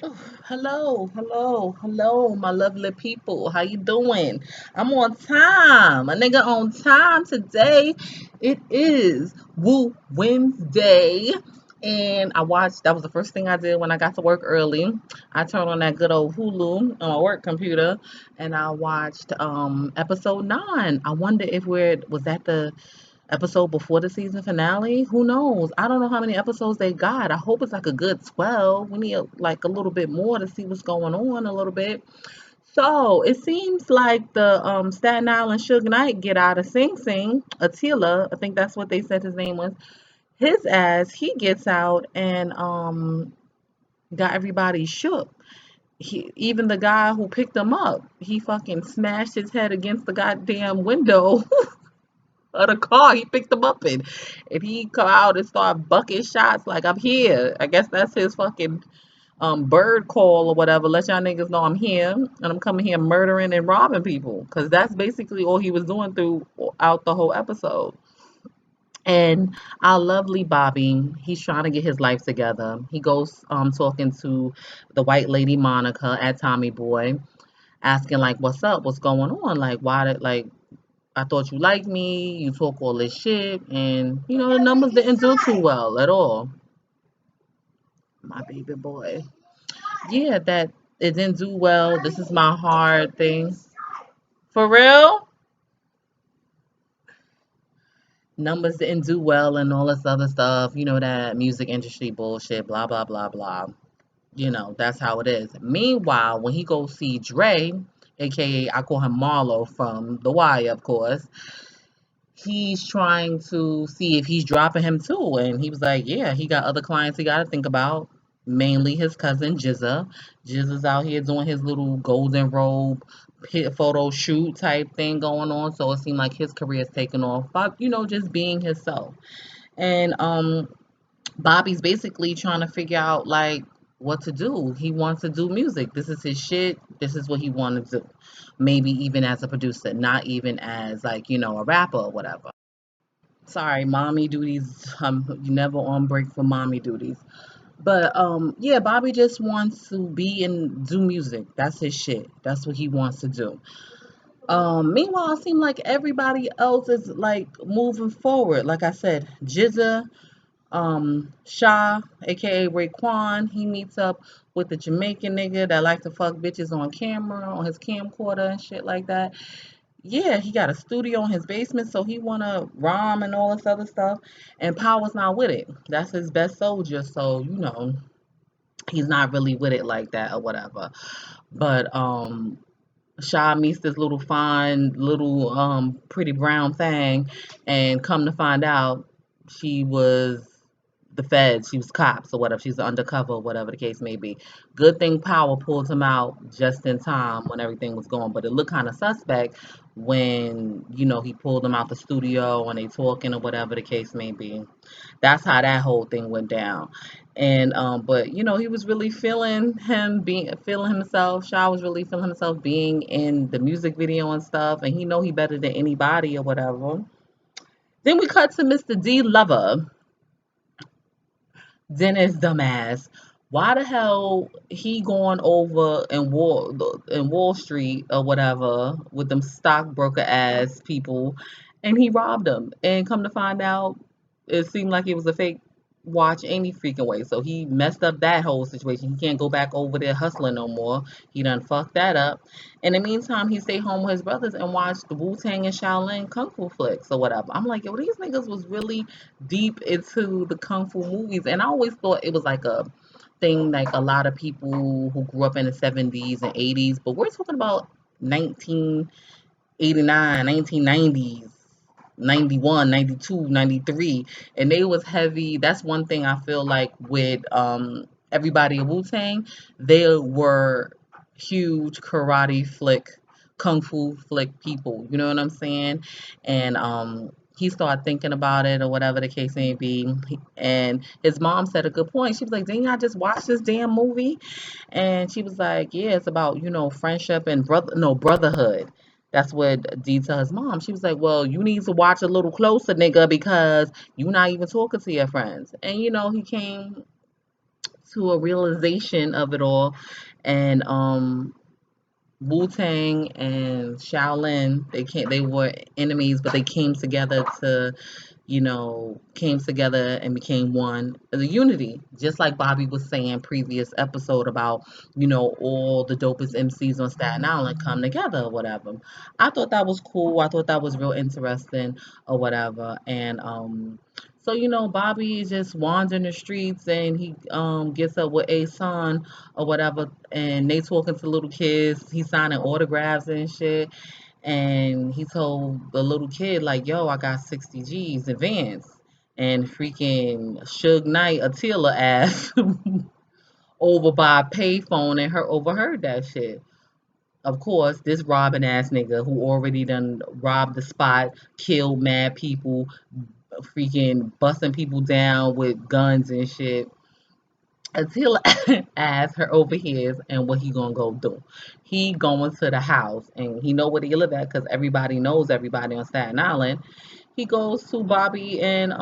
Oh, hello, my lovely people. How you doing? I'm on time. A nigga on time today. It is Woo Wednesday. And I watched, that was the first thing I did when I got to work early. I turned on that good old Hulu on my work computer and I watched episode 9. I wonder if was that the episode before the season finale. Who knows? I don't know how many episodes they got. I hope it's like a good 12. We need like a little bit more to see what's going on a little bit. So it seems like the Staten Island Suge Knight get out of Sing Sing, Attila, I think that's what they said his name was. His ass, he gets out and got everybody shook. Even the guy who picked him up, he fucking smashed his head against the goddamn window of the car he picked him up in. And he come out and start bucking shots like I'm here. I guess that's his fucking bird call or whatever. Let y'all niggas know I'm here and I'm coming here murdering and robbing people. Cause that's basically all he was doing throughout the whole episode. And our lovely Bobby, he's trying to get his life together. He goes talking to the white lady Monica at Tommy Boy, asking like, "What's up? What's going on? Like, why did like I thought you liked me. You talk all this shit, and the numbers didn't do too well at all." My baby boy. Yeah, that it didn't do well. This is my hard thing. For real? Numbers didn't do well and all this other stuff. You know that music industry bullshit, blah blah blah blah. That's how it is. Meanwhile, when he goes see Dre, aka I call him Marlo from The Wire, of course, he's trying to see if he's dropping him too. And he was like, yeah, he got other clients he got to think about, mainly his cousin Jizza. Jizza's out here doing his little golden robe photo shoot type thing going on. So it seemed like his career is taking off by, just being himself. And Bobby's basically trying to figure out like what to do. He wants to do music. This is his shit. This is what he wants to do. Maybe even as a producer, not even as like, a rapper or whatever. Sorry, mommy duties. You never on break for mommy duties. But yeah, Bobby just wants to be and do music. That's his shit. That's what he wants to do. Meanwhile, it seems like everybody else is like moving forward. Like I said, Jizza, Shah, aka Raekwon, he meets up with the Jamaican nigga that like to fuck bitches on camera, on his camcorder and shit like that. Yeah, he got a studio in his basement, so he wanna rhyme and all this other stuff. And Power's not with it. That's his best soldier, so he's not really with it like that or whatever. But Shaw meets this little fine, little pretty brown thing, and come to find out she was the feds, she was cops or whatever, she's undercover or whatever the case may be. Good thing Power pulled him out just in time when everything was going, but it looked kind of suspect when he pulled him out the studio and they talking or whatever the case may be. That's how that whole thing went down. And but he was really feeling himself. Shaw was really feeling himself being in the music video and stuff, and he know he better than anybody or whatever. Then we cut to Mr. D Lover, Dennis dumbass. Why the hell he going over in Wall Street or whatever with them stockbroker ass people, and he robbed them? And come to find out, it seemed like it was a fake watch any freaking way. So he messed up that whole situation. He can't go back over there hustling no more. He done fucked that up. In the meantime, he stayed home with his brothers and watched the Wu-Tang and Shaolin kung fu flicks or whatever. I'm like, yo, these niggas was really deep into the kung fu movies, and I always thought it was like a thing like a lot of people who grew up in the 70s and 80s, but we're talking about 1989, 1990s, 91, 92, 93, and they was heavy. That's one thing I feel like with everybody at Wu-Tang, they were huge karate flick, kung fu flick people, you know what I'm saying? And he started thinking about it or whatever the case may be. And his mom said a good point. She was like, didn't y'all just watch this damn movie? And she was like, yeah, it's about, friendship and brotherhood. That's what D told his mom. She was like, well, you need to watch a little closer, nigga, because you're not even talking to your friends. And, he came to a realization of it all. And Wu-Tang and Shaolin, they were enemies, but they came together to, came together and became one. The unity, just like Bobby was saying previous episode about, all the dopest MCs on Staten Island come together or whatever. I thought that was cool. I thought that was real interesting or whatever. And so Bobby is just wandering the streets and he gets up with a son or whatever, and they talking to little kids. He's signing autographs and shit. And he told the little kid, like, yo, I got 60 G's advance. And freaking Suge Knight, Attila ass over by a payphone and her overheard that shit. Of course, this robbing ass nigga who already done robbed the spot, killed mad people, freaking busting people down with guns and shit, until asked her overhears and what he gonna go do. He going to the house and he know where they live at because everybody knows everybody on Staten Island. He goes to Bobby and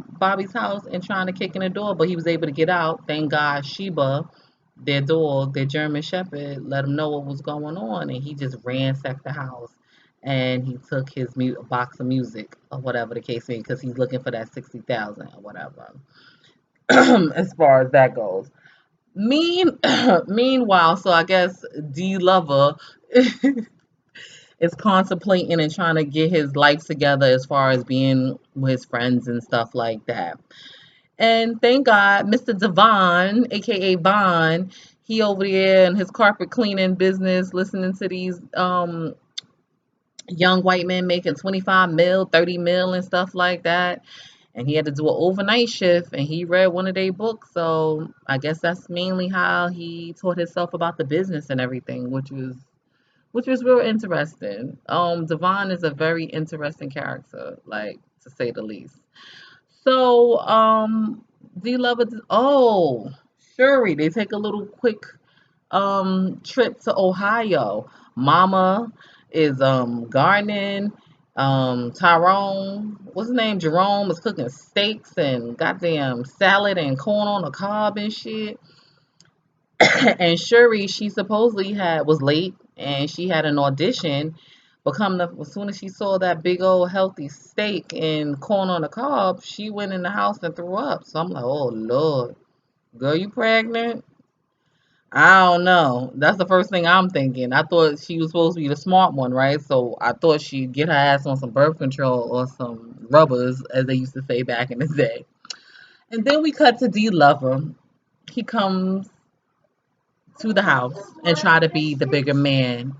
Bobby's house and trying to kick in the door, but he was able to get out. Thank God Sheba, their dog, their German Shepherd, let him know what was going on, and he just ransacked the house. And he took his box of music or whatever the case may be, because he's looking for that 60,000 or whatever. As far as that goes. Meanwhile, so I guess D Lover is contemplating and trying to get his life together as far as being with his friends and stuff like that. And thank God, Mr. Devon, aka Vaughn, he over there in his carpet cleaning business, listening to these young white men making 25 mil, 30 mil, and stuff like that. And he had to do an overnight shift, and he read one of their books. So I guess that's mainly how he taught himself about the business and everything, which was real interesting. Devon is a very interesting character, like, to say the least. So D Lover, Shuri, they take a little quick trip to Ohio. Mama is gardening. Tyrone, what's his name? Jerome is cooking steaks and goddamn salad and corn on the cob and shit. And Shuri, she supposedly was late and she had an audition. But as soon as she saw that big old healthy steak and corn on the cob, she went in the house and threw up. So I'm like, oh Lord, girl, you pregnant? I don't know. That's the first thing I'm thinking. I thought she was supposed to be the smart one, right? So I thought she'd get her ass on some birth control or some rubbers, as they used to say back in the day. And then we cut to D Lover. He comes to the house and try to be the bigger man